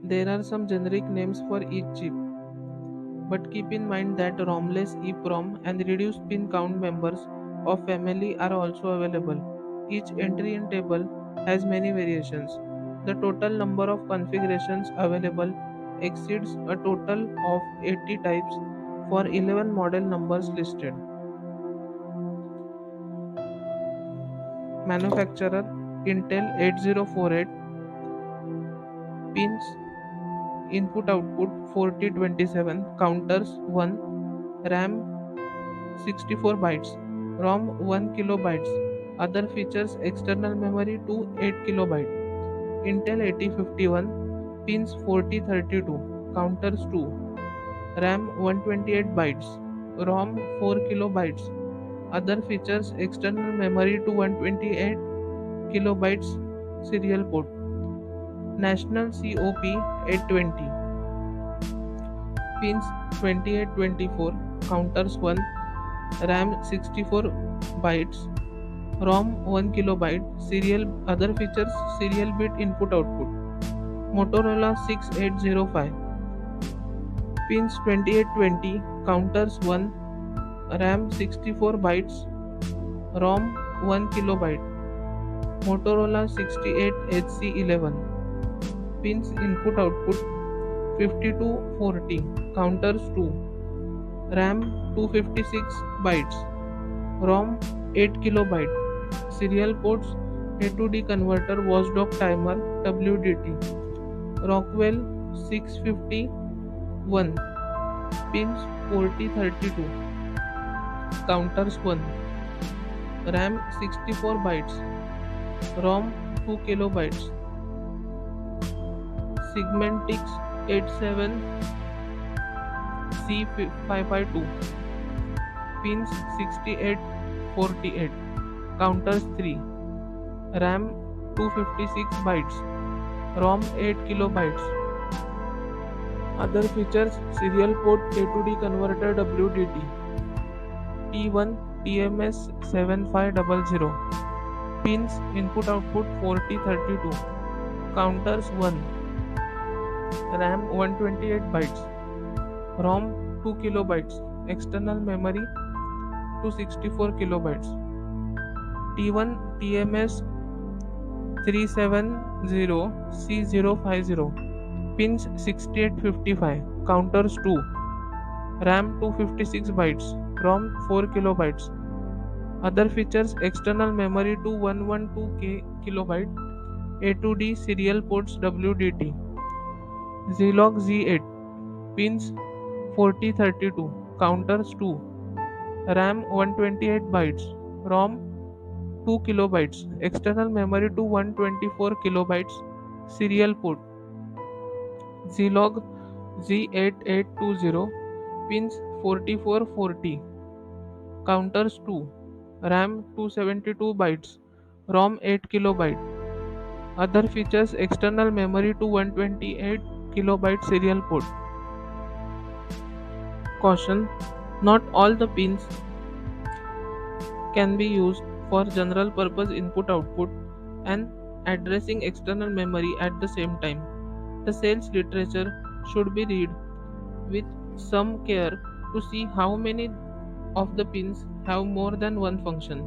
There are some generic names for each chip, but keep in mind that ROMless, EEPROM, and reduced pin count members of family are also available. Each entry in table has many variations. The total number of configurations available exceeds a total of 80 types for 11 model numbers listed. Manufacturer Intel 8048, pins input output 4027, counters 1, RAM 64 bytes, ROM 1 kilobytes. Other features external memory to 8 kilobyte. Intel 8051, pins 4032, counters 2, RAM 128 bytes, ROM 4 kilobytes. Other features external memory to 128 kilobytes, serial port. National COP 820, pins 2824, counters 1, RAM 64 bytes, ROM 1 kilobyte. Serial other features serial bit input output. Motorola 6805, pins 2820, counters 1, RAM 64 bytes, ROM 1 kilobyte. Motorola 68HC11, pins input output 5240, counters 2, RAM 256 bytes, ROM 8 kilobyte. Serial ports A to D converter watchdog timer WDT. Rockwell 651, pins 4032, counters 1, RAM 64 bytes, ROM 2 kilobytes. Sigmentix 87C552, pins 6848, counters 3, RAM 256 bytes, ROM 8 kilobytes. Other features serial port A to D converter WDT. T1 TMS 7500, pins input output 4032, counters 1, RAM 128 bytes, ROM 2 kilobytes, external memory 264 kilobytes. T1 TMS 370C050, pins 6855, counters 2, RAM 256 bytes, ROM 4 kilobytes. Other features external memory to 112 kilobyte, A to D serial ports WDT. Zilog Z8, pins 4032, counters 2, RAM 128 bytes, ROM 2 kilobytes, external memory to 124 kilobytes, serial port. Zilog Z8820, pins 4440, counters 2, RAM 272 bytes, ROM 8 kilobyte. Other features external memory to 128 kilobyte serial port. Caution: not all the pins can be used for general purpose input output and addressing external memory at the same time. The sales literature should be read with some care to see how many of the pins have more than one function.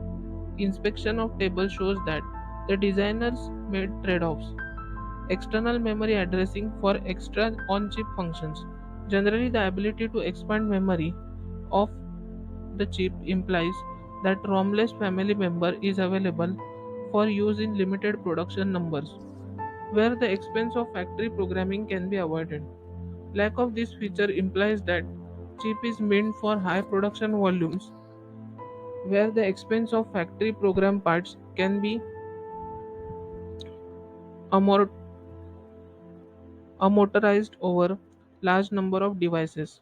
Inspection of table shows that the designers made trade-offs. External memory addressing for extra on-chip functions. Generally, the ability to expand memory of the chip implies that ROMless family member is available for use in limited production numbers, where the expense of factory programming can be avoided. Lack of this feature implies that chip is meant for high production volumes, where the expense of factory program parts can be amort- amortized over large number of devices.